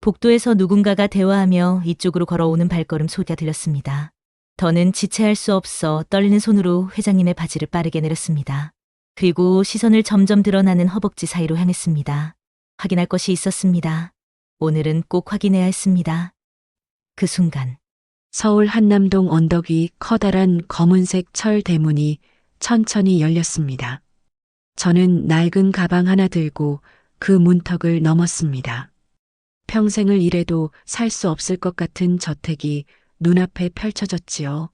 복도에서 누군가가 대화하며 이쪽으로 걸어오는 발걸음 소리가 들렸습니다. 더는 지체할 수 없어 떨리는 손으로 회장님의 바지를 빠르게 내렸습니다. 그리고 시선을 점점 드러나는 허벅지 사이로 향했습니다. 확인할 것이 있었습니다. 오늘은 꼭 확인해야 했습니다. 그 순간 서울 한남동 언덕 위 커다란 검은색 철 대문이 천천히 열렸습니다. 저는 낡은 가방 하나 들고 그 문턱을 넘었습니다. 평생을 일해도 살 수 없을 것 같은 저택이 눈앞에 펼쳐졌지요.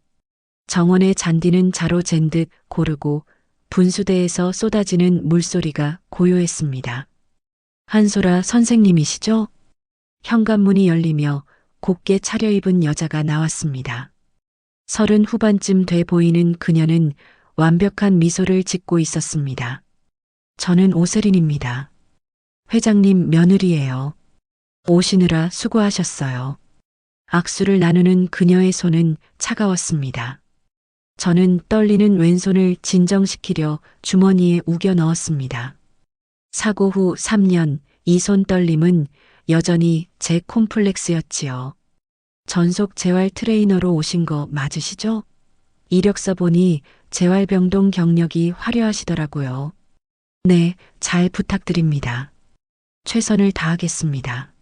정원의 잔디는 자로 잰 듯 고르고 분수대에서 쏟아지는 물소리가 고요했습니다. 한소라 선생님이시죠? 현관문이 열리며 곱게 차려입은 여자가 나왔습니다. 30 후반쯤 돼 보이는 그녀는 완벽한 미소를 짓고 있었습니다. 저는 오세린입니다. 회장님 며느리예요. 오시느라 수고하셨어요. 악수를 나누는 그녀의 손은 차가웠습니다. 저는 떨리는 왼손을 진정시키려 주머니에 우겨 넣었습니다. 사고 후 3년 이 손 떨림은 여전히 제 콤플렉스였지요. 전속 재활 트레이너로 오신 거 맞으시죠? 이력서 보니 재활병동 경력이 화려하시더라고요. 네, 잘 부탁드립니다. 최선을 다하겠습니다.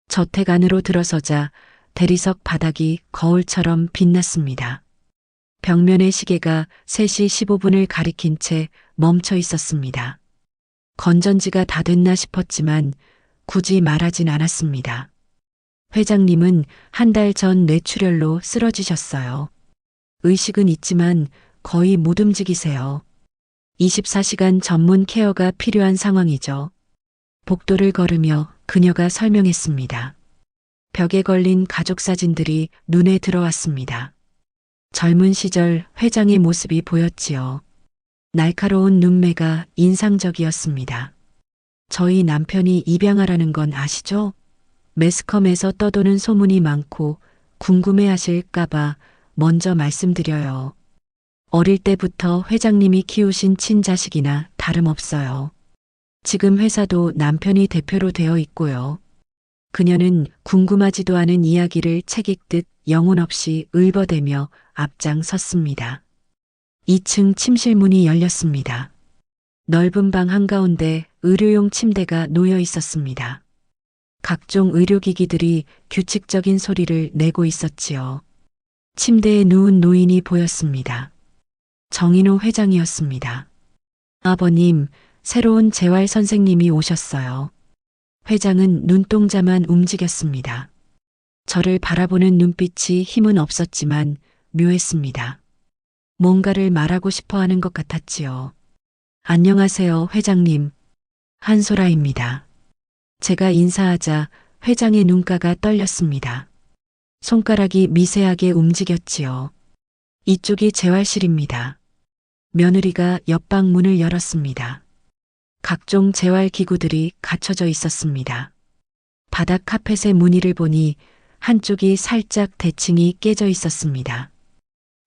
저택 안으로 들어서자 대리석 바닥이 거울처럼 빛났습니다. 벽면의 시계가 3시 15분을 가리킨 채 멈춰 있었습니다. 건전지가 다 됐나 싶었지만 굳이 말하진 않았습니다. 회장님은 한 달 전 뇌출혈로 쓰러지셨어요. 의식은 있지만 거의 못 움직이세요. 24시간 전문 케어가 필요한 상황이죠. 복도를 걸으며 그녀가 설명했습니다. 벽에 걸린 가족 사진들이 눈에 들어왔습니다. 젊은 시절 회장의 모습이 보였지요. 날카로운 눈매가 인상적이었습니다. 저희 남편이 입양하라는 건 아시죠? 매스컴에서 떠도는 소문이 많고 궁금해하실까봐 먼저 말씀드려요. 어릴 때부터 회장님이 키우신 친자식이나 다름없어요. 지금 회사도 남편이 대표로 되어 있고요. 그녀는 궁금하지도 않은 이야기를 책 읽듯 영혼 없이 을버대며 앞장섰습니다. 2층 침실문이 열렸습니다. 넓은 방 한가운데 의료용 침대가 놓여 있었습니다. 각종 의료기기들이 규칙적인 소리를 내고 있었지요. 침대에 누운 노인이 보였습니다. 정인호 회장이었습니다. 아버님, 새로운 재활 선생님이 오셨어요. 회장은 눈동자만 움직였습니다. 저를 바라보는 눈빛이 힘은 없었지만 묘했습니다. 뭔가를 말하고 싶어 하는 것 같았지요. 안녕하세요, 회장님. 한소라입니다. 제가 인사하자 회장의 눈가가 떨렸습니다. 손가락이 미세하게 움직였지요. 이쪽이 재활실입니다. 며느리가 옆방 문을 열었습니다. 각종 재활 기구들이 갖춰져 있었습니다. 바닥 카펫의 무늬를 보니 한쪽이 살짝 대칭이 깨져 있었습니다.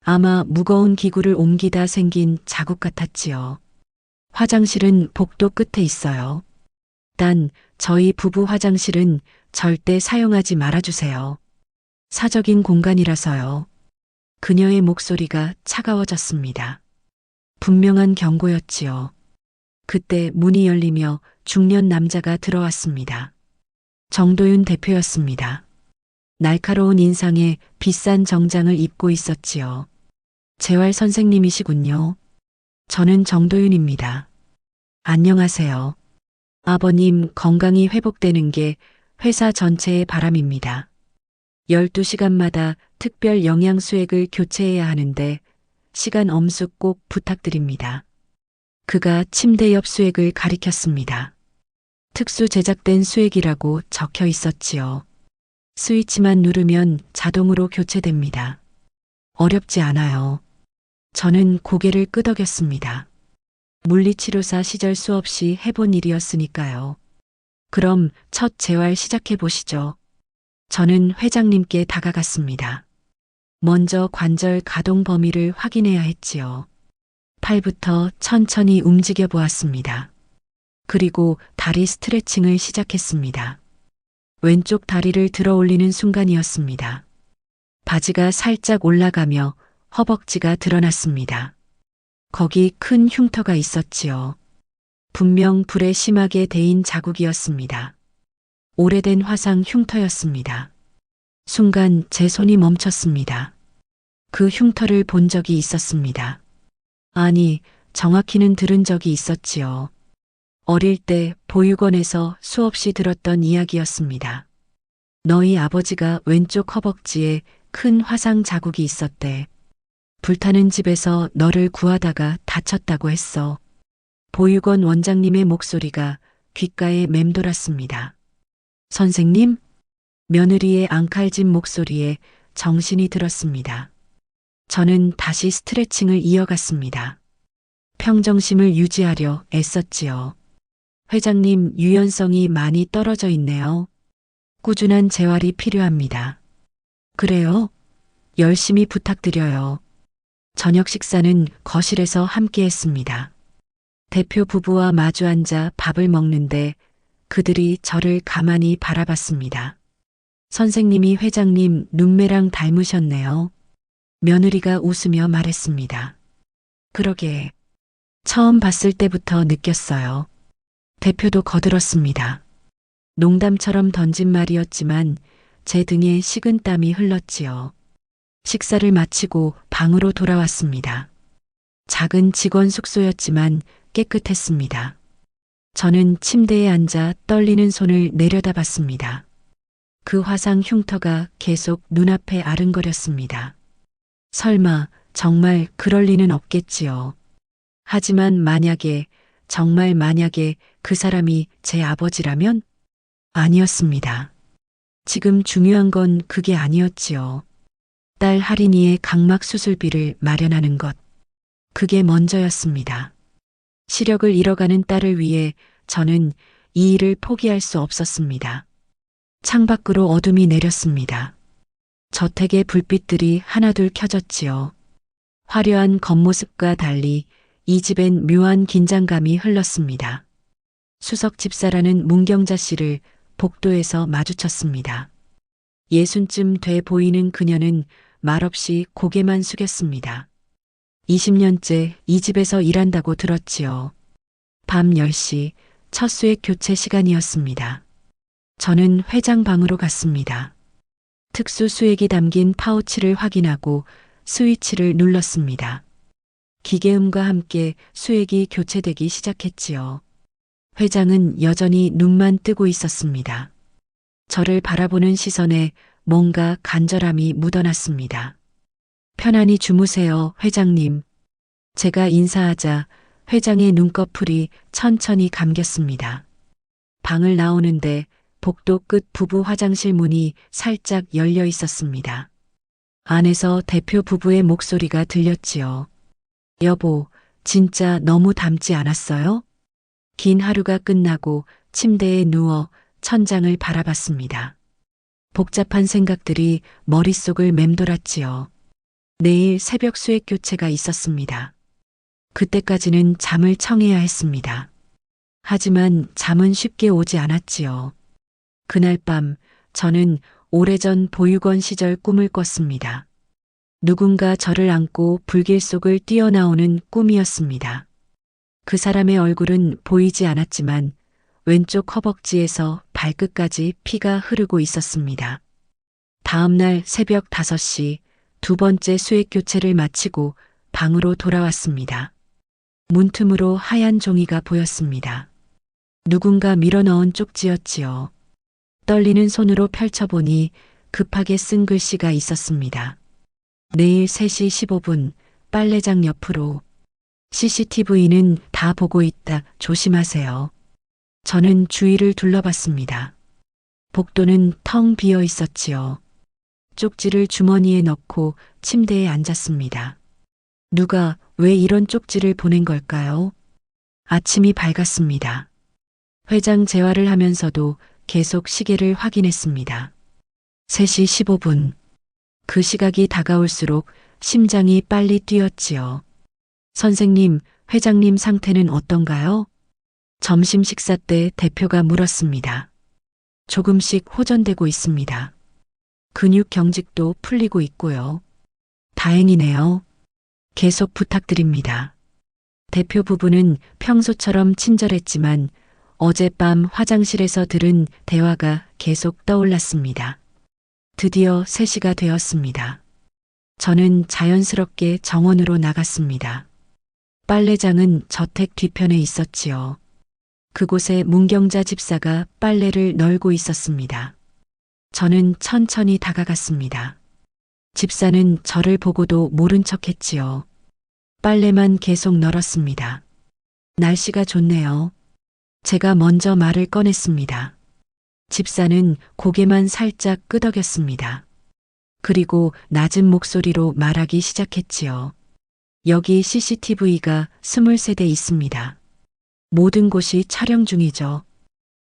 아마 무거운 기구를 옮기다 생긴 자국 같았지요. 화장실은 복도 끝에 있어요. 단 저희 부부 화장실은 절대 사용하지 말아주세요. 사적인 공간이라서요. 그녀의 목소리가 차가워졌습니다. 분명한 경고였지요. 그때 문이 열리며 중년 남자가 들어왔습니다. 정도윤 대표였습니다. 날카로운 인상에 비싼 정장을 입고 있었지요. 재활 선생님이시군요. 저는 정도윤입니다. 안녕하세요. 아버님 건강이 회복되는 게 회사 전체의 바람입니다. 12시간마다 특별 영양수액을 교체해야 하는데 시간 엄수 꼭 부탁드립니다. 그가 침대 옆 수액을 가리켰습니다. 특수 제작된 수액이라고 적혀 있었지요. 스위치만 누르면 자동으로 교체됩니다. 어렵지 않아요. 저는 고개를 끄덕였습니다. 물리치료사 시절 수없이 해본 일이었으니까요. 그럼 첫 재활 시작해 보시죠. 저는 회장님께 다가갔습니다. 먼저 관절 가동 범위를 확인해야 했지요. 팔부터 천천히 움직여 보았습니다. 그리고 다리 스트레칭을 시작했습니다. 왼쪽 다리를 들어 올리는 순간이었습니다. 바지가 살짝 올라가며 허벅지가 드러났습니다. 거기 큰 흉터가 있었지요. 분명 불에 심하게 데인 자국이었습니다. 오래된 화상 흉터였습니다. 순간 제 손이 멈췄습니다. 그 흉터를 본 적이 있었습니다. 아니, 정확히는 들은 적이 있었지요. 어릴 때 보육원에서 수없이 들었던 이야기였습니다. 너희 아버지가 왼쪽 허벅지에 큰 화상 자국이 있었대. 불타는 집에서 너를 구하다가 다쳤다고 했어. 보육원 원장님의 목소리가 귓가에 맴돌았습니다. 선생님? 며느리의 앙칼진 목소리에 정신이 들었습니다. 저는 다시 스트레칭을 이어갔습니다. 평정심을 유지하려 애썼지요. 회장님, 유연성이 많이 떨어져 있네요. 꾸준한 재활이 필요합니다. 그래요? 열심히 부탁드려요. 저녁 식사는 거실에서 함께 했습니다. 대표 부부와 마주 앉아 밥을 먹는데 그들이 저를 가만히 바라봤습니다. 선생님이 회장님 눈매랑 닮으셨네요. 며느리가 웃으며 말했습니다. 그러게. 처음 봤을 때부터 느꼈어요. 대표도 거들었습니다. 농담처럼 던진 말이었지만 제 등에 식은 땀이 흘렀지요. 식사를 마치고 방으로 돌아왔습니다. 작은 직원 숙소였지만 깨끗했습니다. 저는 침대에 앉아 떨리는 손을 내려다봤습니다. 그 화상 흉터가 계속 눈앞에 아른거렸습니다. 설마 정말 그럴 리는 없겠지요. 하지만 만약에, 정말 만약에 그 사람이 제 아버지라면? 아니었습니다. 지금 중요한 건 그게 아니었지요. 딸 할인이의 각막 수술비를 마련하는 것. 그게 먼저였습니다. 시력을 잃어가는 딸을 위해 저는 이 일을 포기할 수 없었습니다. 창밖으로 어둠이 내렸습니다. 저택의 불빛들이 하나둘 켜졌지요. 화려한 겉모습과 달리 이 집엔 묘한 긴장감이 흘렀습니다. 수석 집사라는 문경자 씨를 복도에서 마주쳤습니다. 예순쯤 돼 보이는 그녀는 말없이 고개만 숙였습니다. 20년째 이 집에서 일한다고 들었지요. 밤 10시 첫 수액 교체 시간이었습니다. 저는 회장 방으로 갔습니다. 특수 수액이 담긴 파우치를 확인하고 스위치를 눌렀습니다. 기계음과 함께 수액이 교체되기 시작했지요. 회장은 여전히 눈만 뜨고 있었습니다. 저를 바라보는 시선에 뭔가 간절함이 묻어났습니다. 편안히 주무세요, 회장님. 제가 인사하자 회장의 눈꺼풀이 천천히 감겼습니다. 방을 나오는데 복도 끝 부부 화장실 문이 살짝 열려 있었습니다. 안에서 대표 부부의 목소리가 들렸지요. 여보, 진짜 너무 닮지 않았어요? 긴 하루가 끝나고 침대에 누워 천장을 바라봤습니다. 복잡한 생각들이 머릿속을 맴돌았지요. 내일 새벽 수액 교체가 있었습니다. 그때까지는 잠을 청해야 했습니다. 하지만 잠은 쉽게 오지 않았지요. 그날 밤 저는 오래전 보육원 시절 꿈을 꿨습니다. 누군가 저를 안고 불길 속을 뛰어나오는 꿈이었습니다. 그 사람의 얼굴은 보이지 않았지만 왼쪽 허벅지에서 발끝까지 피가 흐르고 있었습니다. 다음 날 새벽 5시 두 번째 수액 교체를 마치고 방으로 돌아왔습니다. 문틈으로 하얀 종이가 보였습니다. 누군가 밀어넣은 쪽지였지요. 떨리는 손으로 펼쳐보니 급하게 쓴 글씨가 있었습니다. 내일 3시 15분 빨래장 옆으로. CCTV는 다 보고 있다. 조심하세요. 저는 주위를 둘러봤습니다. 복도는 텅 비어 있었지요. 쪽지를 주머니에 넣고 침대에 앉았습니다. 누가 왜 이런 쪽지를 보낸 걸까요? 아침이 밝았습니다. 회장 재활을 하면서도 계속 시계를 확인했습니다. 3시 15분. 그 시각이 다가올수록 심장이 빨리 뛰었지요. 선생님, 회장님 상태는 어떤가요? 점심 식사 때 대표가 물었습니다. 조금씩 호전되고 있습니다. 근육 경직도 풀리고 있고요. 다행이네요. 계속 부탁드립니다. 대표 부부는 평소처럼 친절했지만 어젯밤 화장실에서 들은 대화가 계속 떠올랐습니다. 드디어 3시가 되었습니다. 저는 자연스럽게 정원으로 나갔습니다. 빨래장은 저택 뒤편에 있었지요. 그곳에 문경자 집사가 빨래를 널고 있었습니다. 저는 천천히 다가갔습니다. 집사는 저를 보고도 모른 척 했지요. 빨래만 계속 널었습니다. 날씨가 좋네요. 제가 먼저 말을 꺼냈습니다. 집사는 고개만 살짝 끄덕였습니다. 그리고 낮은 목소리로 말하기 시작했지요. 여기 CCTV가 23대 있습니다. 모든 곳이 촬영 중이죠.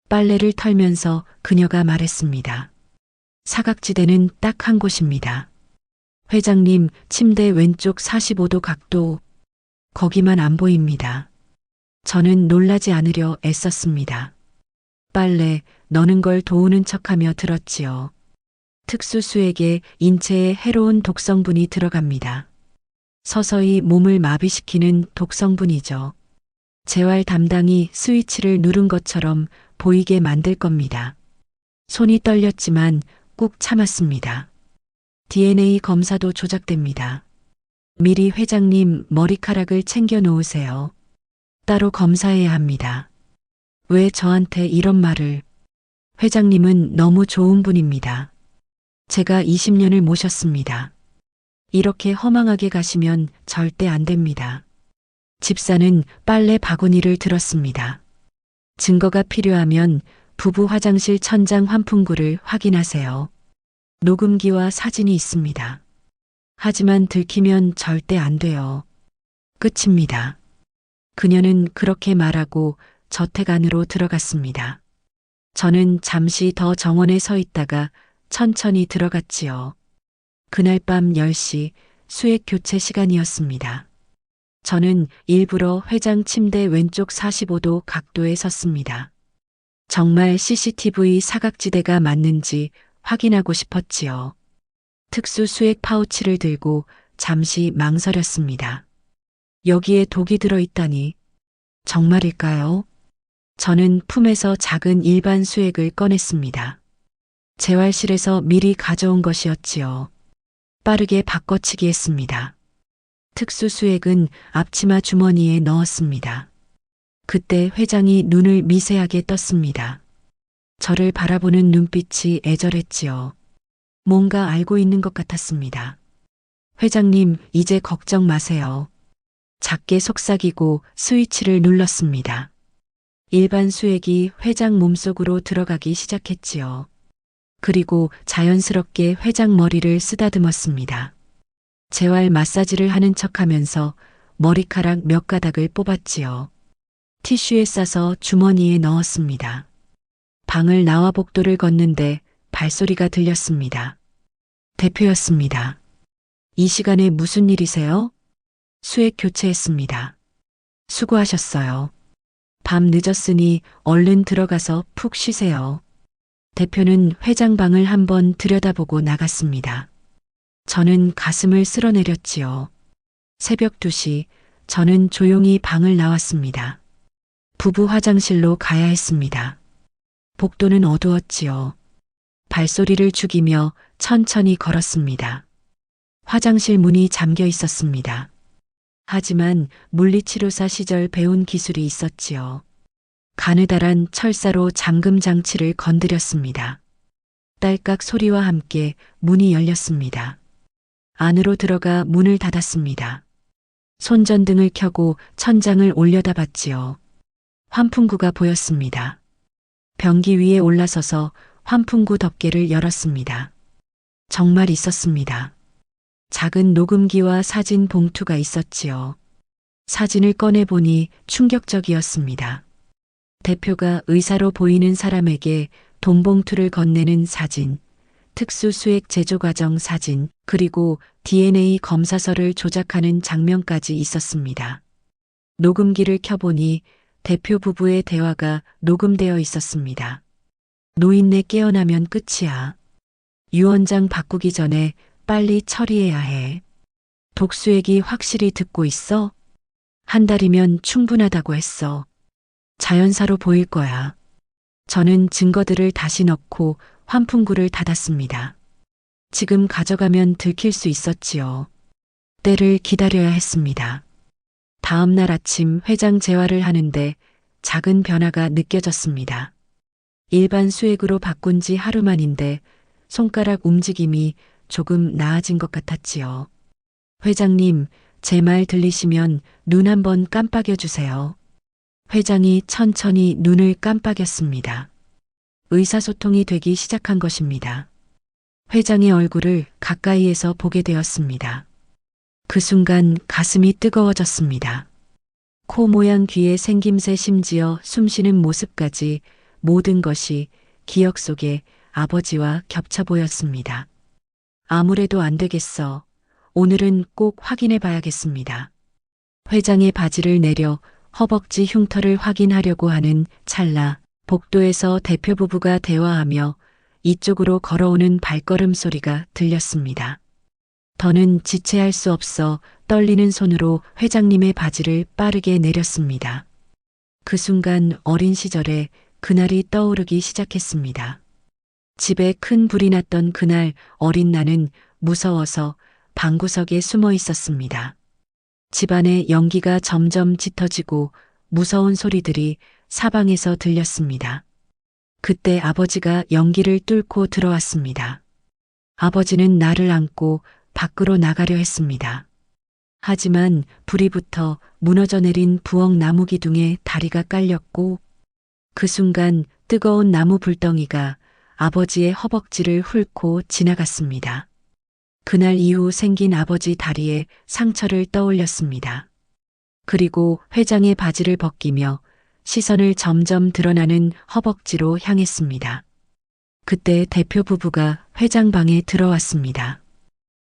빨래를 털면서 그녀가 말했습니다. 사각지대는 딱 한 곳입니다. 회장님 침대 왼쪽 45도 각도. 거기만 안 보입니다. 저는 놀라지 않으려 애썼습니다. 빨래 너는 걸 도우는 척하며 들었지요. 특수수액에 인체에 해로운 독성분이 들어갑니다. 서서히 몸을 마비시키는 독성분이죠. 재활 담당이 스위치를 누른 것처럼 보이게 만들 겁니다. 손이 떨렸지만 꾹 참았습니다. DNA 검사도 조작됩니다. 미리 회장님 머리카락을 챙겨 놓으세요. 따로 검사해야 합니다. 왜 저한테 이런 말을? 회장님은 너무 좋은 분입니다. 제가 20년을 모셨습니다. 이렇게 허망하게 가시면 절대 안 됩니다. 집사는 빨래 바구니를 들었습니다. 증거가 필요하면 부부 화장실 천장 환풍구를 확인하세요. 녹음기와 사진이 있습니다. 하지만 들키면 절대 안 돼요. 끝입니다. 그녀는 그렇게 말하고 저택 안으로 들어갔습니다. 저는 잠시 더 정원에 서 있다가 천천히 들어갔지요. 그날 밤 10시 수액 교체 시간이었습니다. 저는 일부러 회장 침대 왼쪽 45도 각도에 섰습니다. 정말 CCTV 사각지대가 맞는지 확인하고 싶었지요. 특수 수액 파우치를 들고 잠시 망설였습니다. 여기에 독이 들어있다니. 정말일까요? 저는 품에서 작은 일반 수액을 꺼냈습니다. 재활실에서 미리 가져온 것이었지요. 빠르게 바꿔치기 했습니다. 특수 수액은 앞치마 주머니에 넣었습니다. 그때 회장이 눈을 미세하게 떴습니다. 저를 바라보는 눈빛이 애절했지요. 뭔가 알고 있는 것 같았습니다. 회장님, 이제 걱정 마세요. 작게 속삭이고 스위치를 눌렀습니다. 일반 수액이 회장 몸속으로 들어가기 시작했지요. 그리고 자연스럽게 회장 머리를 쓰다듬었습니다. 재활 마사지를 하는 척하면서 머리카락 몇 가닥을 뽑았지요. 티슈에 싸서 주머니에 넣었습니다. 방을 나와 복도를 걷는데 발소리가 들렸습니다. 대표였습니다. 이 시간에 무슨 일이세요? 수액 교체했습니다. 수고하셨어요. 밤 늦었으니 얼른 들어가서 푹 쉬세요. 대표는 회장 방을 한번 들여다보고 나갔습니다. 저는 가슴을 쓸어내렸지요. 새벽 2시 저는 조용히 방을 나왔습니다. 부부 화장실로 가야 했습니다. 복도는 어두웠지요. 발소리를 죽이며 천천히 걸었습니다. 화장실 문이 잠겨 있었습니다. 하지만 물리치료사 시절 배운 기술이 있었지요. 가느다란 철사로 잠금 장치를 건드렸습니다. 딸깍 소리와 함께 문이 열렸습니다. 안으로 들어가 문을 닫았습니다. 손전등을 켜고 천장을 올려다봤지요. 환풍구가 보였습니다. 변기 위에 올라서서 환풍구 덮개를 열었습니다. 정말 있었습니다. 작은 녹음기와 사진 봉투가 있었지요. 사진을 꺼내보니 충격적이었습니다. 대표가 의사로 보이는 사람에게 돈봉투를 건네는 사진, 특수수액 제조 과정 사진, 그리고 DNA 검사서를 조작하는 장면까지 있었습니다. 녹음기를 켜보니 대표 부부의 대화가 녹음되어 있었습니다. 노인네 깨어나면 끝이야. 유언장 바꾸기 전에 빨리 처리해야 해. 독수액이 확실히 듣고 있어? 한 달이면 충분하다고 했어. 자연사로 보일 거야. 저는 증거들을 다시 넣고 환풍구를 닫았습니다. 지금 가져가면 들킬 수 있었지요. 때를 기다려야 했습니다. 다음 날 아침 회장 재활을 하는데 작은 변화가 느껴졌습니다. 일반 수액으로 바꾼 지 하루 만인데 손가락 움직임이 조금 나아진 것 같았지요. 회장님, 제 말 들리시면 눈 한번 깜빡여 주세요. 회장이 천천히 눈을 깜빡였습니다. 의사소통이 되기 시작한 것입니다. 회장의 얼굴을 가까이에서 보게 되었습니다. 그 순간 가슴이 뜨거워졌습니다. 코 모양 귀의 생김새 심지어 숨쉬는 모습까지 모든 것이 기억 속에 아버지와 겹쳐 보였습니다. 아무래도 안 되겠어. 오늘은 꼭 확인해 봐야겠습니다. 회장의 바지를 내려 허벅지 흉터를 확인하려고 하는 찰나 복도에서 대표 부부가 대화하며 이쪽으로 걸어오는 발걸음 소리가 들렸습니다. 더는 지체할 수 없어 떨리는 손으로 회장님의 바지를 빠르게 내렸습니다. 그 순간 어린 시절에 그날이 떠오르기 시작했습니다. 집에 큰 불이 났던 그날 어린 나는 무서워서 방구석에 숨어 있었습니다. 집안의 연기가 점점 짙어지고 무서운 소리들이 사방에서 들렸습니다. 그때 아버지가 연기를 뚫고 들어왔습니다. 아버지는 나를 안고 밖으로 나가려 했습니다. 하지만 불이 붙어 무너져 내린 부엌 나무 기둥에 다리가 깔렸고 그 순간 뜨거운 나무 불덩이가 아버지의 허벅지를 훑고 지나갔습니다. 그날 이후 생긴 아버지 다리에 상처를 떠올렸습니다. 그리고 회장의 바지를 벗기며 시선을 점점 드러나는 허벅지로 향했습니다. 그때 대표 부부가 회장 방에 들어왔습니다.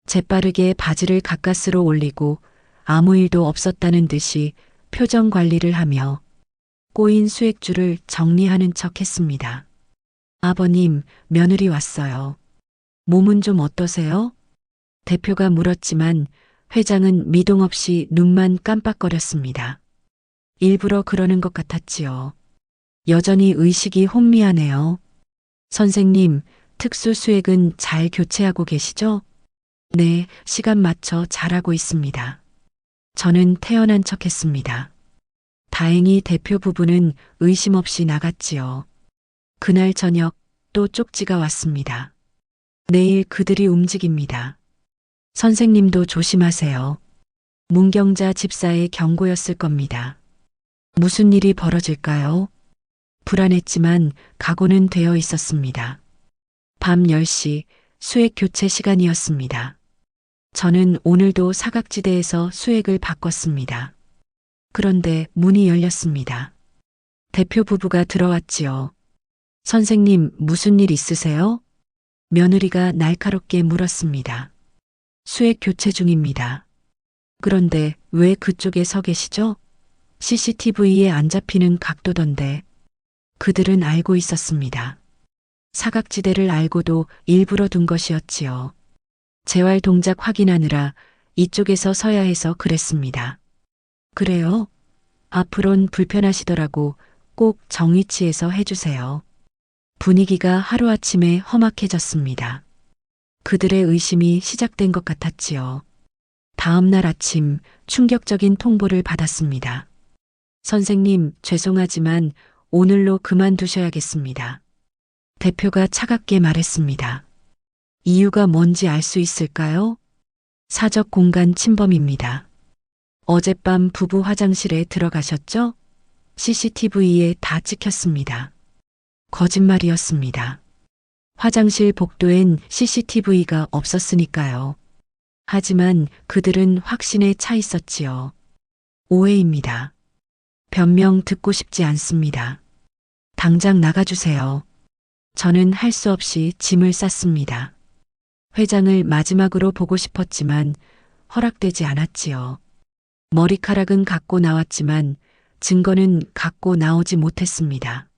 재빠르게 바지를 가까스로 올리고 아무 일도 없었다는 듯이 표정 관리를 하며 꼬인 수액줄을 정리하는 척 했습니다. 아버님, 며느리 왔어요. 몸은 좀 어떠세요? 대표가 물었지만 회장은 미동 없이 눈만 깜빡거렸습니다. 일부러 그러는 것 같았지요. 여전히 의식이 혼미하네요. 선생님, 특수 수액은 잘 교체하고 계시죠? 네, 시간 맞춰 잘하고 있습니다. 저는 태연한 척 했습니다. 다행히 대표 부부는 의심 없이 나갔지요. 그날 저녁 또 쪽지가 왔습니다. 내일 그들이 움직입니다. 선생님도 조심하세요. 문경자 집사의 경고였을 겁니다. 무슨 일이 벌어질까요? 불안했지만 각오는 되어 있었습니다. 밤 10시 수액 교체 시간이었습니다. 저는 오늘도 사각지대에서 수액을 바꿨습니다. 그런데 문이 열렸습니다. 대표 부부가 들어왔지요. 선생님, 무슨 일 있으세요? 며느리가 날카롭게 물었습니다. 수액 교체 중입니다. 그런데 왜 그쪽에 서 계시죠? CCTV에 안 잡히는 각도던데. 그들은 알고 있었습니다. 사각지대를 알고도 일부러 둔 것이었지요. 재활 동작 확인하느라 이쪽에서 서야 해서 그랬습니다. 그래요? 앞으론 불편하시더라고 꼭 정위치에서 해주세요. 분위기가 하루아침에 험악해졌습니다. 그들의 의심이 시작된 것 같았지요. 다음 날 아침 충격적인 통보를 받았습니다. 선생님, 죄송하지만 오늘로 그만두셔야겠습니다. 대표가 차갑게 말했습니다. 이유가 뭔지 알 수 있을까요? 사적 공간 침범입니다. 어젯밤 부부 화장실에 들어가셨죠? CCTV에 다 찍혔습니다. 거짓말이었습니다. 화장실 복도엔 CCTV가 없었으니까요. 하지만 그들은 확신에 차 있었지요. 오해입니다. 변명 듣고 싶지 않습니다. 당장 나가주세요. 저는 할 수 없이 짐을 쌌습니다. 회장을 마지막으로 보고 싶었지만 허락되지 않았지요. 머리카락은 갖고 나왔지만 증거는 갖고 나오지 못했습니다.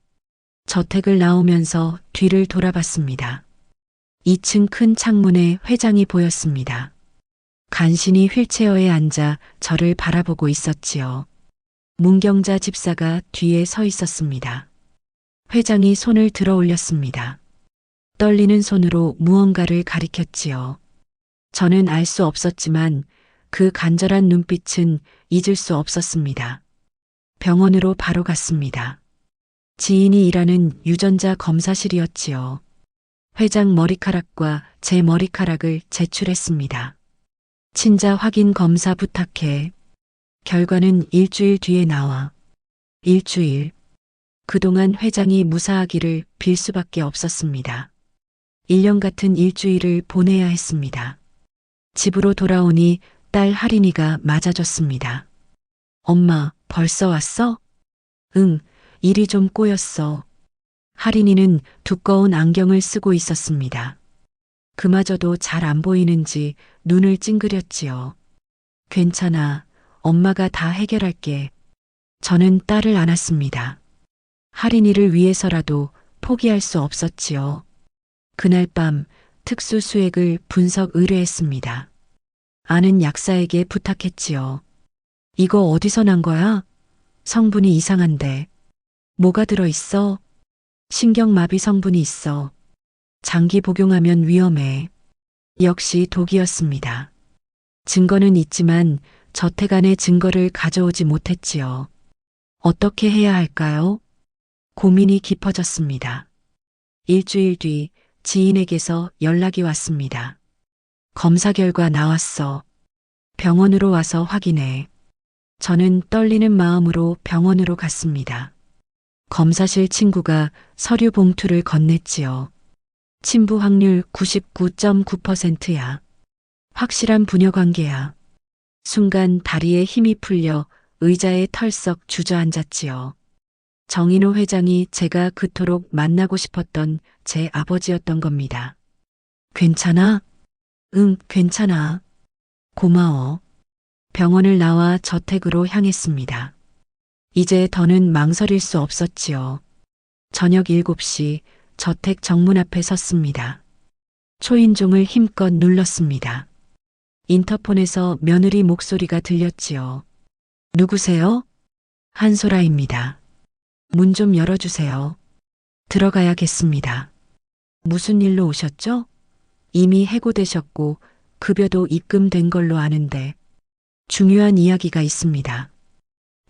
저택을 나오면서 뒤를 돌아봤습니다. 2층 큰 창문에 회장이 보였습니다. 간신히 휠체어에 앉아 저를 바라보고 있었지요. 문경자 집사가 뒤에 서 있었습니다. 회장이 손을 들어 올렸습니다. 떨리는 손으로 무언가를 가리켰지요. 저는 알 수 없었지만 그 간절한 눈빛은 잊을 수 없었습니다. 병원으로 바로 갔습니다. 지인이 일하는 유전자 검사실이었지요. 회장 머리카락과 제 머리카락을 제출했습니다. 친자 확인 검사 부탁해. 결과는 일주일 뒤에 나와. 일주일. 그동안 회장이 무사하기를 빌 수밖에 없었습니다. 1년 같은 일주일을 보내야 했습니다. 집으로 돌아오니 딸 할인이가 맞아줬습니다. 엄마, 벌써 왔어? 응, 일이 좀 꼬였어. 할인이는 두꺼운 안경을 쓰고 있었습니다. 그마저도 잘 안 보이는지 눈을 찡그렸지요. 괜찮아. 엄마가 다 해결할게. 저는 딸을 안았습니다. 할인이를 위해서라도 포기할 수 없었지요. 그날 밤 특수 수액을 분석 의뢰했습니다. 아는 약사에게 부탁했지요. 이거 어디서 난 거야? 성분이 이상한데. 뭐가 들어있어? 신경마비 성분이 있어. 장기 복용하면 위험해. 역시 독이었습니다. 증거는 있지만 저택 안에 증거를 가져오지 못했지요. 어떻게 해야 할까요? 고민이 깊어졌습니다. 일주일 뒤 지인에게서 연락이 왔습니다. 검사 결과 나왔어. 병원으로 와서 확인해. 저는 떨리는 마음으로 병원으로 갔습니다. 검사실 친구가 서류 봉투를 건넸지요. 친부 확률 99.9%야. 확실한 부녀 관계야. 순간 다리에 힘이 풀려 의자에 털썩 주저앉았지요. 정인호 회장이 제가 그토록 만나고 싶었던 제 아버지였던 겁니다. 괜찮아? 응, 괜찮아. 고마워. 병원을 나와 저택으로 향했습니다. 이제 더는 망설일 수 없었지요. 저녁 7시 저택 정문 앞에 섰습니다. 초인종을 힘껏 눌렀습니다. 인터폰에서 며느리 목소리가 들렸지요. 누구세요? 한소라입니다. 문 좀 열어주세요. 들어가야겠습니다. 무슨 일로 오셨죠? 이미 해고되셨고 급여도 입금된 걸로 아는데 중요한 이야기가 있습니다.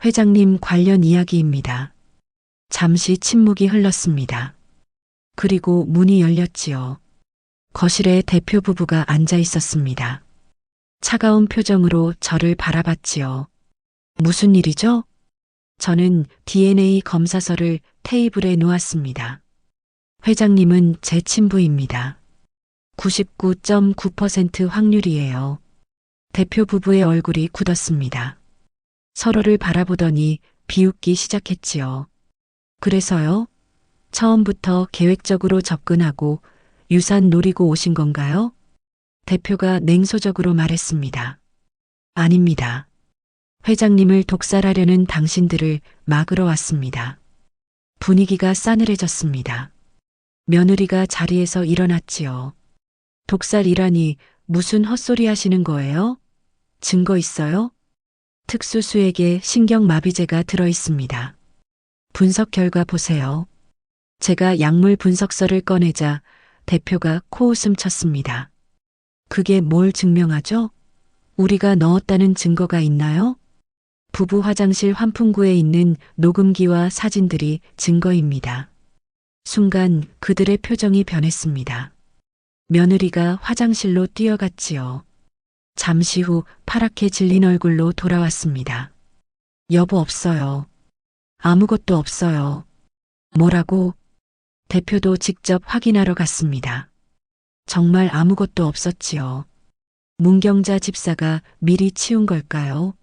회장님 관련 이야기입니다. 잠시 침묵이 흘렀습니다. 그리고 문이 열렸지요. 거실에 대표 부부가 앉아 있었습니다. 차가운 표정으로 저를 바라봤지요. 무슨 일이죠? 저는 DNA 검사서를 테이블에 놓았습니다. 회장님은 제 친부입니다. 99.9% 확률이에요. 대표 부부의 얼굴이 굳었습니다. 서로를 바라보더니 비웃기 시작했지요. 그래서요? 처음부터 계획적으로 접근하고 유산 노리고 오신 건가요? 대표가 냉소적으로 말했습니다. 아닙니다. 회장님을 독살하려는 당신들을 막으러 왔습니다. 분위기가 싸늘해졌습니다. 며느리가 자리에서 일어났지요. 독살이라니 무슨 헛소리 하시는 거예요? 증거 있어요? 특수수액에 신경마비제가 들어있습니다. 분석 결과 보세요. 제가 약물 분석서를 꺼내자 대표가 코웃음 쳤습니다. 그게 뭘 증명하죠? 우리가 넣었다는 증거가 있나요? 부부 화장실 환풍구에 있는 녹음기와 사진들이 증거입니다. 순간 그들의 표정이 변했습니다. 며느리가 화장실로 뛰어갔지요. 잠시 후 파랗게 질린 얼굴로 돌아왔습니다. 여보 없어요. 아무것도 없어요. 뭐라고? 대표도 직접 확인하러 갔습니다. 정말 아무것도 없었지요. 문경자 집사가 미리 치운 걸까요?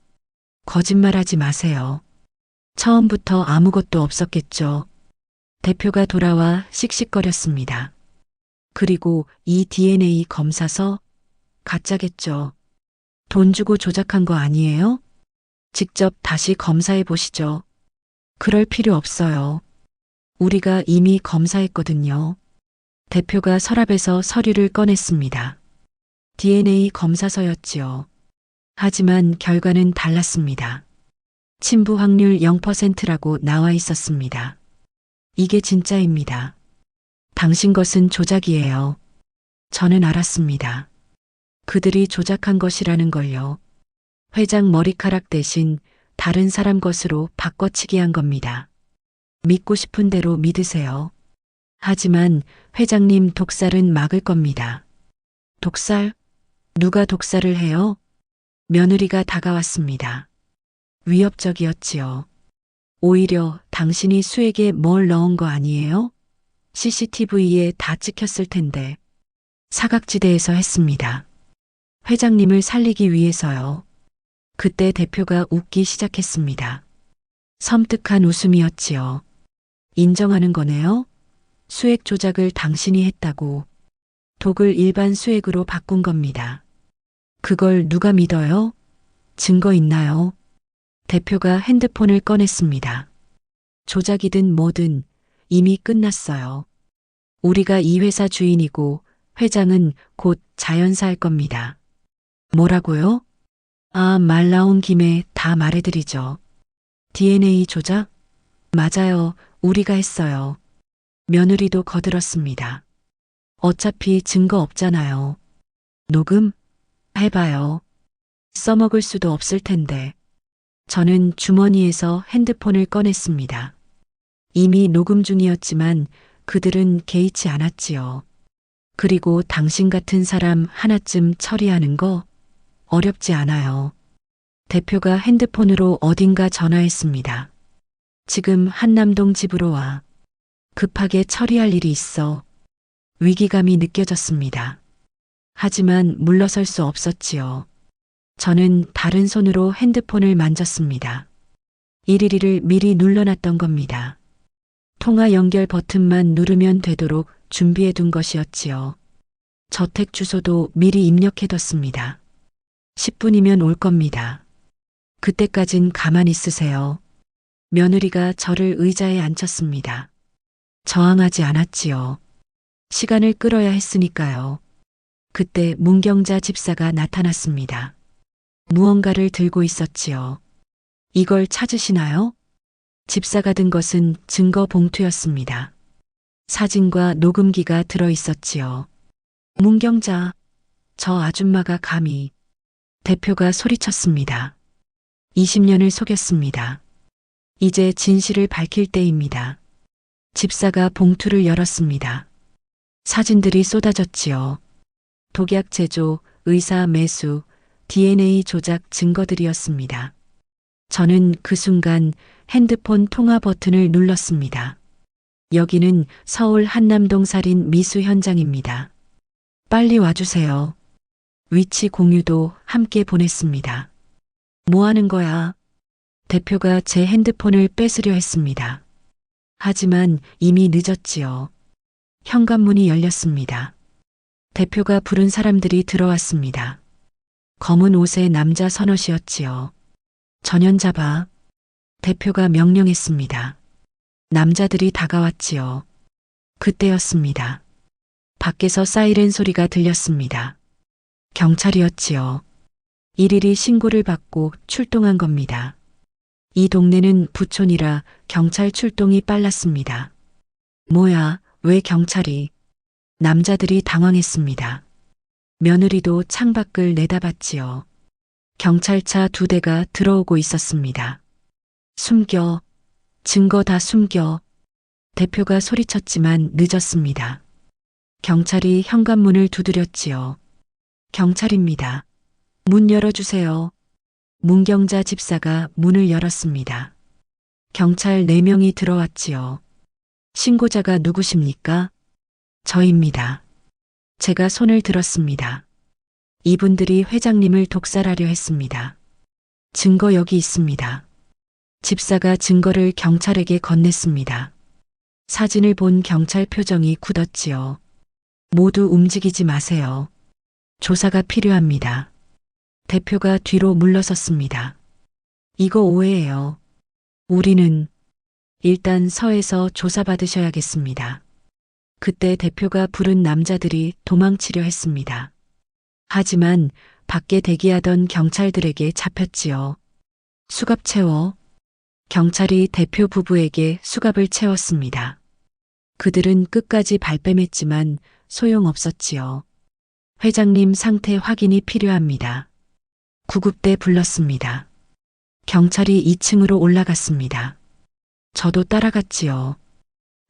거짓말하지 마세요. 처음부터 아무것도 없었겠죠. 대표가 돌아와 씩씩거렸습니다. 그리고 이 DNA 검사서? 가짜겠죠. 돈 주고 조작한 거 아니에요? 직접 다시 검사해 보시죠. 그럴 필요 없어요. 우리가 이미 검사했거든요. 대표가 서랍에서 서류를 꺼냈습니다. DNA 검사서였지요. 하지만 결과는 달랐습니다. 침부 확률 0%라고 나와 있었습니다. 이게 진짜입니다. 당신 것은 조작이에요. 저는 알았습니다. 그들이 조작한 것이라는 걸요. 회장 머리카락 대신 다른 사람 것으로 바꿔치기 한 겁니다. 믿고 싶은 대로 믿으세요. 하지만 회장님 독살은 막을 겁니다. 독살? 누가 독살을 해요? 며느리가 다가왔습니다. 위협적이었지요. 오히려 당신이 수액에 뭘 넣은 거 아니에요? CCTV에 다 찍혔을 텐데. 사각지대에서 했습니다. 회장님을 살리기 위해서요. 그때 대표가 웃기 시작했습니다. 섬뜩한 웃음이었지요. 인정하는 거네요? 수액 조작을 당신이 했다고. 독을 일반 수액으로 바꾼 겁니다. 그걸 누가 믿어요? 증거 있나요? 대표가 핸드폰을 꺼냈습니다. 조작이든 뭐든 이미 끝났어요. 우리가 이 회사 주인이고 회장은 곧 자연사할 겁니다. 뭐라고요? 아, 말 나온 김에 다 말해드리죠. DNA 조작? 맞아요. 우리가 했어요. 며느리도 거들었습니다. 어차피 증거 없잖아요. 녹음? 해봐요. 써먹을 수도 없을 텐데. 저는 주머니에서 핸드폰을 꺼냈습니다. 이미 녹음 중이었지만 그들은 개의치 않았지요. 그리고 당신 같은 사람 하나쯤 처리하는 거 어렵지 않아요. 대표가 핸드폰으로 어딘가 전화했습니다. 지금 한남동 집으로 와. 급하게 처리할 일이 있어. 위기감이 느껴졌습니다. 하지만 물러설 수 없었지요. 저는 다른 손으로 핸드폰을 만졌습니다. 112를 미리 눌러놨던 겁니다. 통화 연결 버튼만 누르면 되도록 준비해 둔 것이었지요. 저택 주소도 미리 입력해뒀습니다. 10분이면 올 겁니다. 그때까진 가만히 있으세요. 며느리가 저를 의자에 앉혔습니다. 저항하지 않았지요. 시간을 끌어야 했으니까요. 그때 문경자 집사가 나타났습니다. 무언가를 들고 있었지요. 이걸 찾으시나요? 집사가 든 것은 증거 봉투였습니다. 사진과 녹음기가 들어 있었지요. 문경자, 저 아줌마가 감히. 대표가 소리쳤습니다. 20년을 속였습니다. 이제 진실을 밝힐 때입니다. 집사가 봉투를 열었습니다. 사진들이 쏟아졌지요. 독약 제조, 의사 매수, DNA 조작 증거들이었습니다. 저는 그 순간 핸드폰 통화 버튼을 눌렀습니다. 여기는 서울 한남동 살인 미수 현장입니다. 빨리 와주세요. 위치 공유도 함께 보냈습니다. 뭐 하는 거야? 대표가 제 핸드폰을 뺏으려 했습니다. 하지만 이미 늦었지요. 현관문이 열렸습니다. 대표가 부른 사람들이 들어왔습니다. 검은 옷의 남자 서너시였지요. 전연잡아. 대표가 명령했습니다. 남자들이 다가왔지요. 그때였습니다. 밖에서 사이렌 소리가 들렸습니다. 경찰이었지요. 일일이 신고를 받고 출동한 겁니다. 이 동네는 부촌이라 경찰 출동이 빨랐습니다. 뭐야, 왜 경찰이? 남자들이 당황했습니다. 며느리도 창밖을 내다봤지요. 경찰차 2대가 들어오고 있었습니다. 숨겨. 증거 다 숨겨. 대표가 소리쳤지만 늦었습니다. 경찰이 현관문을 두드렸지요. 경찰입니다. 문 열어주세요. 문경자 집사가 문을 열었습니다. 경찰 4명이 들어왔지요. 신고자가 누구십니까? 저입니다. 제가 손을 들었습니다. 이분들이 회장님을 독살하려 했습니다. 증거 여기 있습니다. 집사가 증거를 경찰에게 건넸습니다. 사진을 본 경찰 표정이 굳었지요. 모두 움직이지 마세요. 조사가 필요합니다. 대표가 뒤로 물러섰습니다. 이거 오해예요. 우리는 일단 서에서 조사받으셔야겠습니다. 그때 대표가 부른 남자들이 도망치려 했습니다. 하지만 밖에 대기하던 경찰들에게 잡혔지요. 수갑 채워. 경찰이 대표 부부에게 수갑을 채웠습니다. 그들은 끝까지 발뺌했지만 소용없었지요. 회장님 상태 확인이 필요합니다. 구급대 불렀습니다. 경찰이 2층으로 올라갔습니다. 저도 따라갔지요.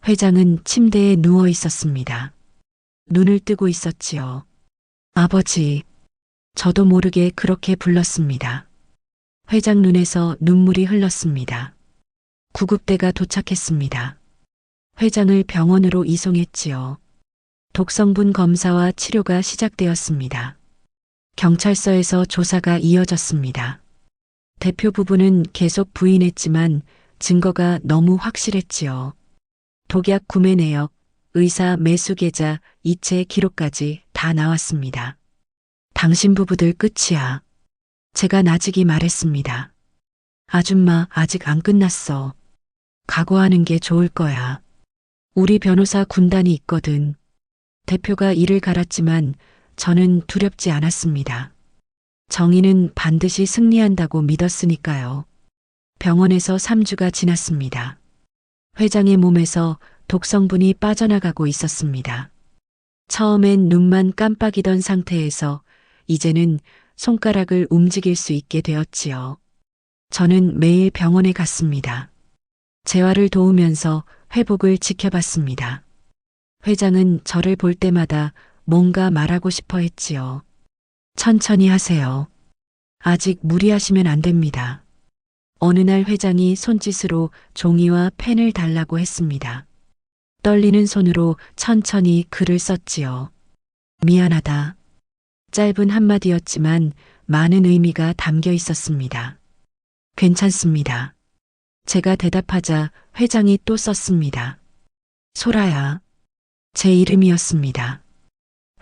회장은 침대에 누워 있었습니다. 눈을 뜨고 있었지요. 아버지, 저도 모르게 그렇게 불렀습니다. 회장 눈에서 눈물이 흘렀습니다. 구급대가 도착했습니다. 회장을 병원으로 이송했지요. 독성분 검사와 치료가 시작되었습니다. 경찰서에서 조사가 이어졌습니다. 대표 부부는 계속 부인했지만 증거가 너무 확실했지요. 독약 구매 내역, 의사 매수 계좌, 이체 기록까지 다 나왔습니다. 당신 부부들 끝이야. 제가 나직이 말했습니다. 아줌마 아직 안 끝났어. 각오하는 게 좋을 거야. 우리 변호사 군단이 있거든. 대표가 이를 갈았지만 저는 두렵지 않았습니다. 정의는 반드시 승리한다고 믿었으니까요. 병원에서 3주가 지났습니다. 회장의 몸에서 독성분이 빠져나가고 있었습니다. 처음엔 눈만 깜빡이던 상태에서 이제는 손가락을 움직일 수 있게 되었지요. 저는 매일 병원에 갔습니다. 재활을 도우면서 회복을 지켜봤습니다. 회장은 저를 볼 때마다 뭔가 말하고 싶어 했지요. 천천히 하세요. 아직 무리하시면 안 됩니다. 어느 날 회장이 손짓으로 종이와 펜을 달라고 했습니다. 떨리는 손으로 천천히 글을 썼지요. 미안하다. 짧은 한마디였지만 많은 의미가 담겨 있었습니다. 괜찮습니다. 제가 대답하자 회장이 또 썼습니다. 소라야. 제 이름이었습니다.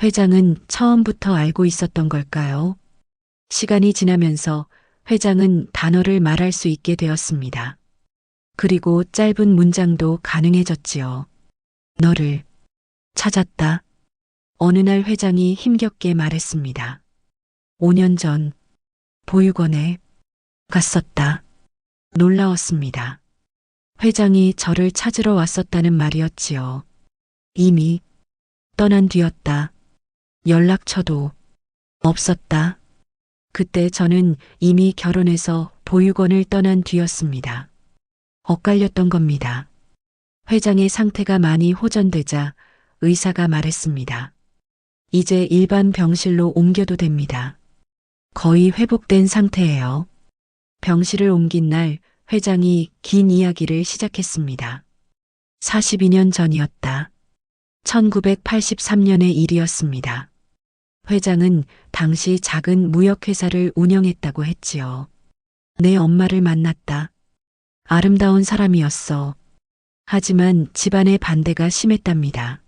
회장은 처음부터 알고 있었던 걸까요? 시간이 지나면서 회장은 단어를 말할 수 있게 되었습니다. 그리고 짧은 문장도 가능해졌지요. 너를 찾았다. 어느 날 회장이 힘겹게 말했습니다. 5년 전 보육원에 갔었다. 놀라웠습니다. 회장이 저를 찾으러 왔었다는 말이었지요. 이미 떠난 뒤였다. 연락처도 없었다. 그때 저는 이미 결혼해서 보육원을 떠난 뒤였습니다. 엇갈렸던 겁니다. 회장의 상태가 많이 호전되자 의사가 말했습니다. 이제 일반 병실로 옮겨도 됩니다. 거의 회복된 상태예요. 병실을 옮긴 날 회장이 긴 이야기를 시작했습니다. 42년 전이었다. 1983년의 일이었습니다. 회장은 당시 작은 무역회사를 운영했다고 했지요. 내 엄마를 만났다. 아름다운 사람이었어. 하지만 집안의 반대가 심했답니다.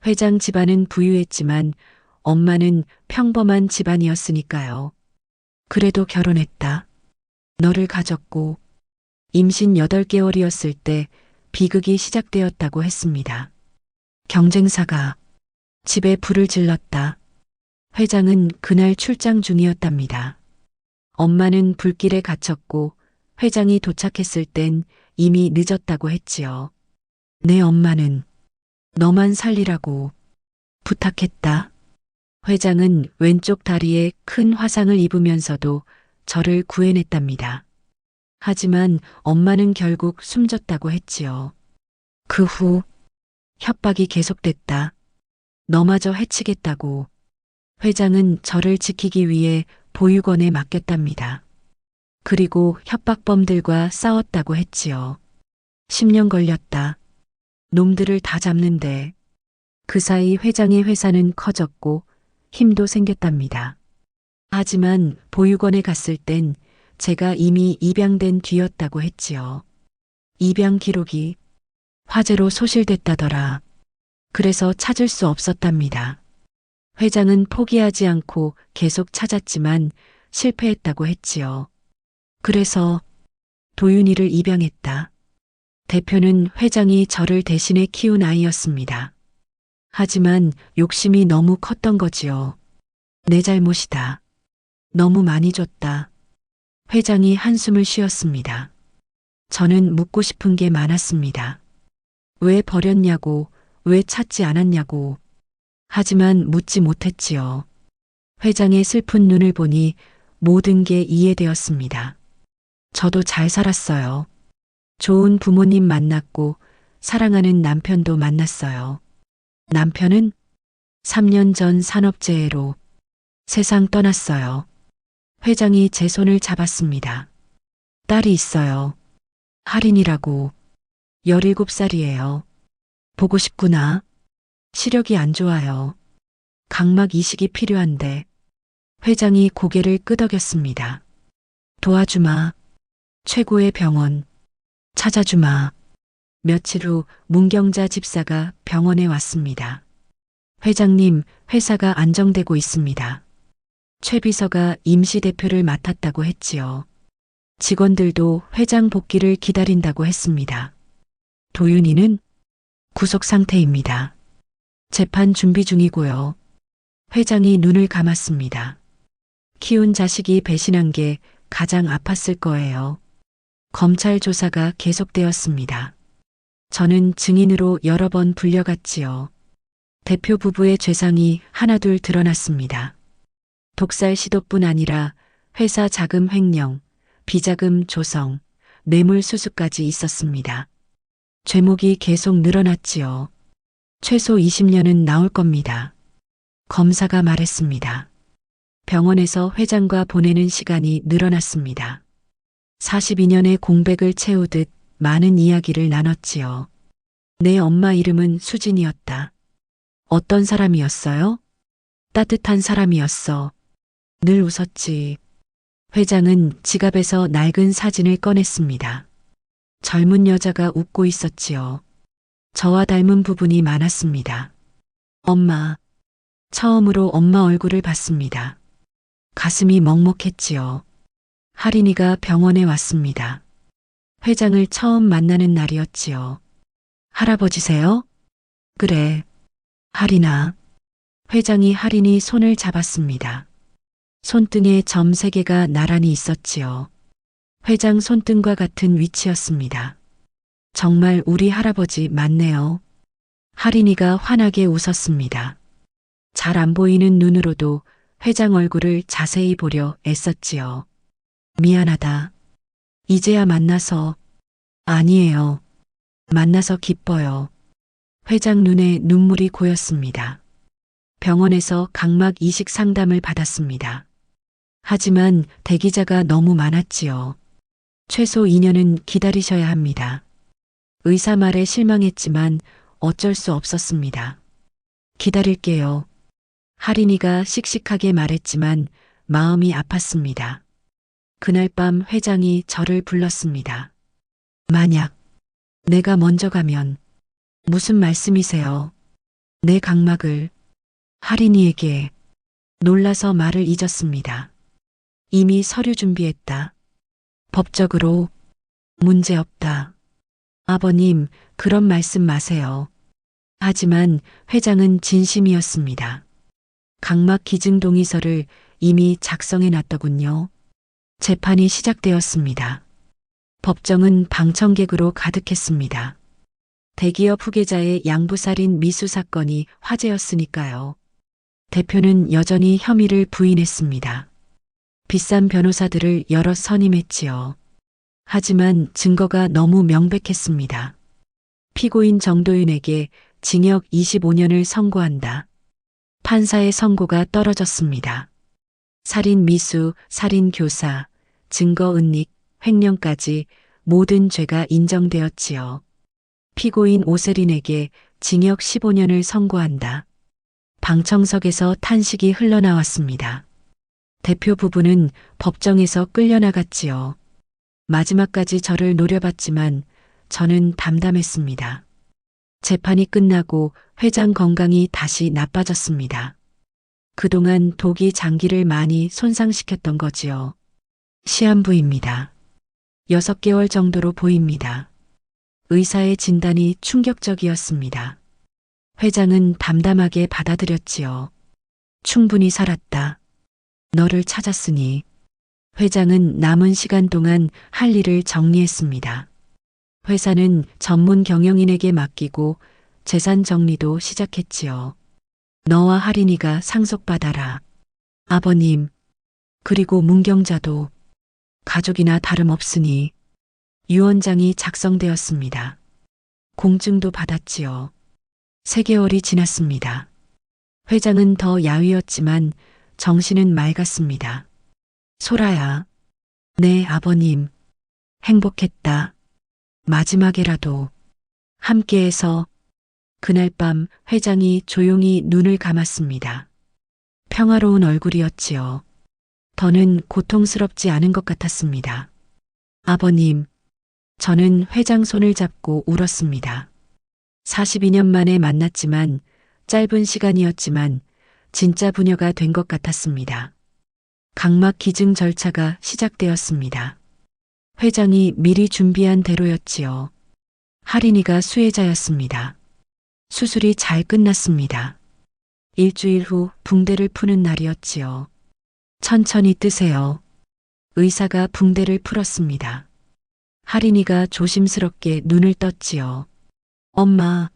회장 집안은 부유했지만 엄마는 평범한 집안이었으니까요. 그래도 결혼했다. 너를 가졌고 임신 8개월이었을 때 비극이 시작되었다고 했습니다. 경쟁사가 집에 불을 질렀다. 회장은 그날 출장 중이었답니다. 엄마는 불길에 갇혔고 회장이 도착했을 땐 이미 늦었다고 했지요. 내 엄마는 너만 살리라고 부탁했다. 회장은 왼쪽 다리에 큰 화상을 입으면서도 저를 구해냈답니다. 하지만 엄마는 결국 숨졌다고 했지요. 그 후 협박이 계속됐다. 너마저 해치겠다고. 회장은 저를 지키기 위해 보육원에 맡겼답니다. 그리고 협박범들과 싸웠다고 했지요. 10년 걸렸다. 놈들을 다 잡는데 그 사이 회장의 회사는 커졌고 힘도 생겼답니다. 하지만 보육원에 갔을 땐 제가 이미 입양된 뒤였다고 했지요. 입양 기록이 화재로 소실됐다더라. 그래서 찾을 수 없었답니다. 회장은 포기하지 않고 계속 찾았지만 실패했다고 했지요. 그래서 도윤이를 입양했다. 대표는 회장이 저를 대신해 키운 아이였습니다. 하지만 욕심이 너무 컸던 거지요. 내 잘못이다. 너무 많이 줬다. 회장이 한숨을 쉬었습니다. 저는 묻고 싶은 게 많았습니다. 왜 버렸냐고, 왜 찾지 않았냐고. 하지만 묻지 못했지요. 회장의 슬픈 눈을 보니 모든 게 이해되었습니다. 저도 잘 살았어요. 좋은 부모님 만났고 사랑하는 남편도 만났어요. 남편은 3년 전 산업재해로 세상 떠났어요. 회장이 제 손을 잡았습니다. 딸이 있어요. 할인이라고 17살이에요. 보고 싶구나. 시력이 안 좋아요. 각막 이식이 필요한데. 회장이 고개를 끄덕였습니다. 도와주마. 최고의 병원. 찾아주마. 며칠 후 문경자 집사가 병원에 왔습니다. 회장님, 회사가 안정되고 있습니다. 최 비서가 임시대표를 맡았다고 했지요. 직원들도 회장 복귀를 기다린다고 했습니다. 도윤이는 구속 상태입니다. 재판 준비 중이고요. 회장이 눈을 감았습니다. 키운 자식이 배신한 게 가장 아팠을 거예요. 검찰 조사가 계속되었습니다. 저는 증인으로 여러 번 불려갔지요. 대표 부부의 죄상이 하나둘 드러났습니다. 독살 시도뿐 아니라 회사 자금 횡령, 비자금 조성, 뇌물 수수까지 있었습니다. 죄목이 계속 늘어났지요. 최소 20년은 나올 겁니다. 검사가 말했습니다. 병원에서 회장과 보내는 시간이 늘어났습니다. 42년의 공백을 채우듯 많은 이야기를 나눴지요. 내 엄마 이름은 수진이었다. 어떤 사람이었어요? 따뜻한 사람이었어. 늘 웃었지. 회장은 지갑에서 낡은 사진을 꺼냈습니다. 젊은 여자가 웃고 있었지요. 저와 닮은 부분이 많았습니다. 엄마. 처음으로 엄마 얼굴을 봤습니다. 가슴이 먹먹했지요. 할인이가 병원에 왔습니다. 회장을 처음 만나는 날이었지요. 할아버지세요? 그래. 할인아. 회장이 할인이 손을 잡았습니다. 손등에 점 3개가 나란히 있었지요. 회장 손등과 같은 위치였습니다. 정말 우리 할아버지 맞네요. 할인이가 환하게 웃었습니다. 잘 안 보이는 눈으로도 회장 얼굴을 자세히 보려 애썼지요. 미안하다. 이제야 만나서. 아니에요. 만나서 기뻐요. 회장 눈에 눈물이 고였습니다. 병원에서 각막 이식 상담을 받았습니다. 하지만 대기자가 너무 많았지요. 최소 2년은 기다리셔야 합니다. 의사 말에 실망했지만 어쩔 수 없었습니다. 기다릴게요. 할인이가 씩씩하게 말했지만 마음이 아팠습니다. 그날 밤 회장이 저를 불렀습니다. 만약 내가 먼저 가면 무슨 말씀이세요? 내 각막을 할인이에게. 놀라서 말을 잊었습니다. 이미 서류 준비했다. 법적으로 문제없다. 아버님, 그런 말씀 마세요. 하지만 회장은 진심이었습니다. 각막 기증 동의서를 이미 작성해 놨더군요. 재판이 시작되었습니다. 법정은 방청객으로 가득했습니다. 대기업 후계자의 양부살인 미수 사건이 화제였으니까요. 대표는 여전히 혐의를 부인했습니다. 비싼 변호사들을 여럿 선임했지요. 하지만 증거가 너무 명백했습니다. 피고인 정도윤에게 징역 25년을 선고한다. 판사의 선고가 떨어졌습니다. 살인 미수, 살인 교사, 증거 은닉, 횡령까지 모든 죄가 인정되었지요. 피고인 오세린에게 징역 15년을 선고한다. 방청석에서 탄식이 흘러나왔습니다. 대표 부부는 법정에서 끌려나갔지요. 마지막까지 저를 노려봤지만 저는 담담했습니다. 재판이 끝나고 회장 건강이 다시 나빠졌습니다. 그동안 독이 장기를 많이 손상시켰던 거지요. 시한부입니다. 6개월 정도로 보입니다. 의사의 진단이 충격적이었습니다. 회장은 담담하게 받아들였지요. 충분히 살았다. 너를 찾았으니. 회장은 남은 시간 동안 할 일을 정리했습니다. 회사는 전문 경영인에게 맡기고 재산 정리도 시작했지요. 너와 할인이가 상속받아라. 아버님, 그리고 문경자도 가족이나 다름없으니 유언장이 작성되었습니다. 공증도 받았지요. 3개월이 지났습니다. 회장은 더 야위었지만 정신은 맑았습니다. 소라야, 네 아버님, 행복했다. 마지막에라도 함께해서. 그날 밤 회장이 조용히 눈을 감았습니다. 평화로운 얼굴이었지요. 더는 고통스럽지 않은 것 같았습니다. 아버님, 저는 회장 손을 잡고 울었습니다. 42년 만에 만났지만 짧은 시간이었지만 진짜 부녀가 된 것 같았습니다. 각막 기증 절차가 시작되었습니다. 회장이 미리 준비한 대로였지요. 할인이가 수혜자였습니다. 수술이 잘 끝났습니다. 일주일 후 붕대를 푸는 날이었지요. 천천히 뜨세요. 의사가 붕대를 풀었습니다. 할인이가 조심스럽게 눈을 떴지요. 엄마.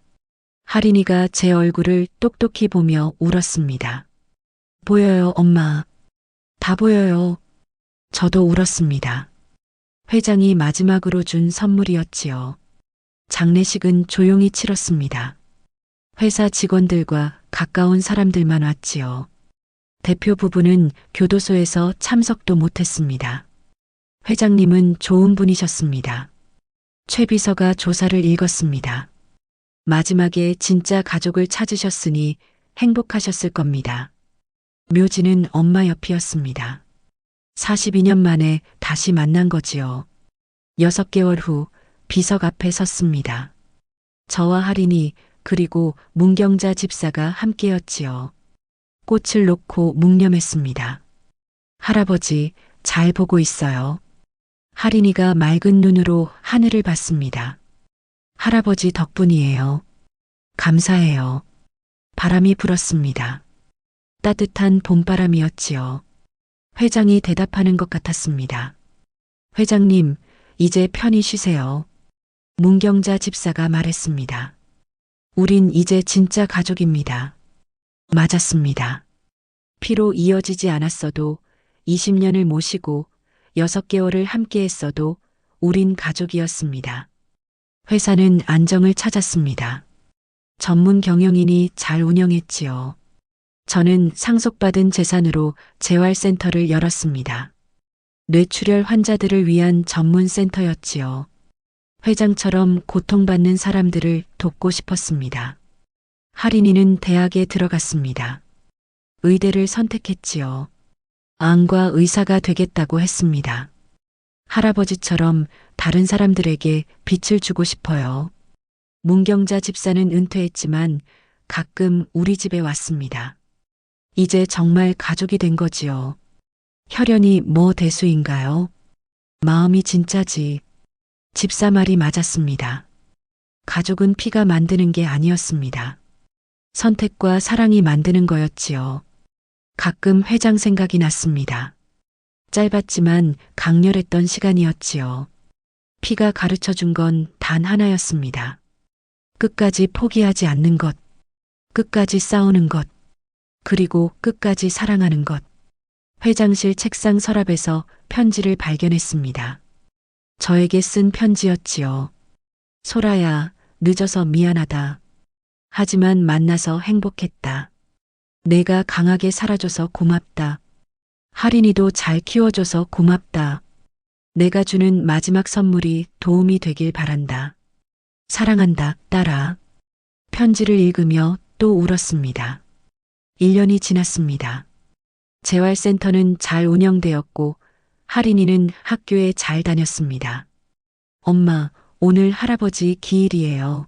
할인이가 제 얼굴을 똑똑히 보며 울었습니다. 보여요, 엄마. 다 보여요. 저도 울었습니다. 회장이 마지막으로 준 선물이었지요. 장례식은 조용히 치렀습니다. 회사 직원들과 가까운 사람들만 왔지요. 대표 부부는 교도소에서 참석도 못했습니다. 회장님은 좋은 분이셨습니다. 최 비서가 조사를 읽었습니다. 마지막에 진짜 가족을 찾으셨으니 행복하셨을 겁니다. 묘지는 엄마 옆이었습니다. 42년 만에 다시 만난 거지요. 6개월 후 비석 앞에 섰습니다. 저와 할인이 그리고 문경자 집사가 함께였지요. 꽃을 놓고 묵념했습니다. 할아버지, 잘 보고 있어요. 할인이가 맑은 눈으로 하늘을 봤습니다. 할아버지 덕분이에요. 감사해요. 바람이 불었습니다. 따뜻한 봄바람이었지요. 회장이 대답하는 것 같았습니다. 회장님, 이제 편히 쉬세요. 문경자 집사가 말했습니다. 우린 이제 진짜 가족입니다. 맞았습니다. 피로 이어지지 않았어도 20년을 모시고 6개월을 함께했어도 우린 가족이었습니다. 회사는 안정을 찾았습니다. 전문 경영인이 잘 운영했지요. 저는 상속받은 재산으로 재활센터를 열었습니다. 뇌출혈 환자들을 위한 전문 센터였지요. 회장처럼 고통받는 사람들을 돕고 싶었습니다. 할인이는 대학에 들어갔습니다. 의대를 선택했지요. 안과 의사가 되겠다고 했습니다. 할아버지처럼 다른 사람들에게 빛을 주고 싶어요. 문경자 집사는 은퇴했지만 가끔 우리 집에 왔습니다. 이제 정말 가족이 된 거지요. 혈연이 뭐 대수인가요? 마음이 진짜지. 집사 말이 맞았습니다. 가족은 피가 만드는 게 아니었습니다. 선택과 사랑이 만드는 거였지요. 가끔 회장 생각이 났습니다. 짧았지만 강렬했던 시간이었지요. 피가 가르쳐 준 건 단 하나였습니다. 끝까지 포기하지 않는 것, 끝까지 싸우는 것, 그리고 끝까지 사랑하는 것. 회장실 책상 서랍에서 편지를 발견했습니다. 저에게 쓴 편지였지요. 소라야, 늦어서 미안하다. 하지만 만나서 행복했다. 내가 강하게 살아줘서 고맙다. 할인이도 잘 키워줘서 고맙다. 내가 주는 마지막 선물이 도움이 되길 바란다. 사랑한다, 딸아. 편지를 읽으며 또 울었습니다. 1년이 지났습니다. 재활센터는 잘 운영되었고 할인이는 학교에 잘 다녔습니다. 엄마, 오늘 할아버지 기일이에요.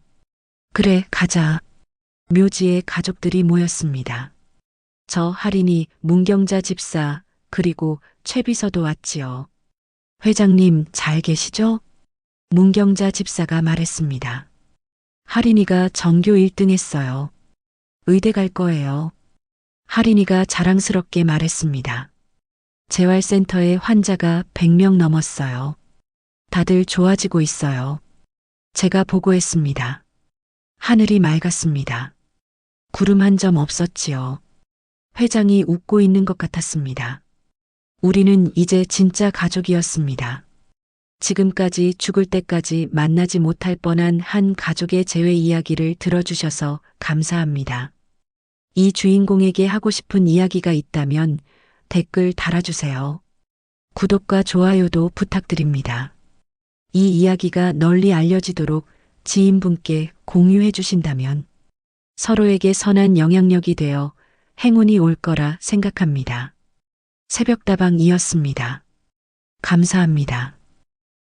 그래, 가자. 묘지에 가족들이 모였습니다. 저 할인이, 문경자 집사, 그리고 최 비서도 왔지요. 회장님 잘 계시죠? 문경자 집사가 말했습니다. 하린이가 전교 1등 했어요. 의대 갈 거예요. 하린이가 자랑스럽게 말했습니다. 재활센터에 환자가 100명 넘었어요. 다들 좋아지고 있어요. 제가 보고했습니다. 하늘이 맑았습니다. 구름 한 점 없었지요. 회장이 웃고 있는 것 같았습니다. 우리는 이제 진짜 가족이었습니다. 지금까지 죽을 때까지 만나지 못할 뻔한 한 가족의 재회 이야기를 들어주셔서 감사합니다. 이 주인공에게 하고 싶은 이야기가 있다면 댓글 달아주세요. 구독과 좋아요도 부탁드립니다. 이 이야기가 널리 알려지도록 지인분께 공유해 주신다면 서로에게 선한 영향력이 되어 행운이 올 거라 생각합니다. 새벽다방이었습니다. 감사합니다.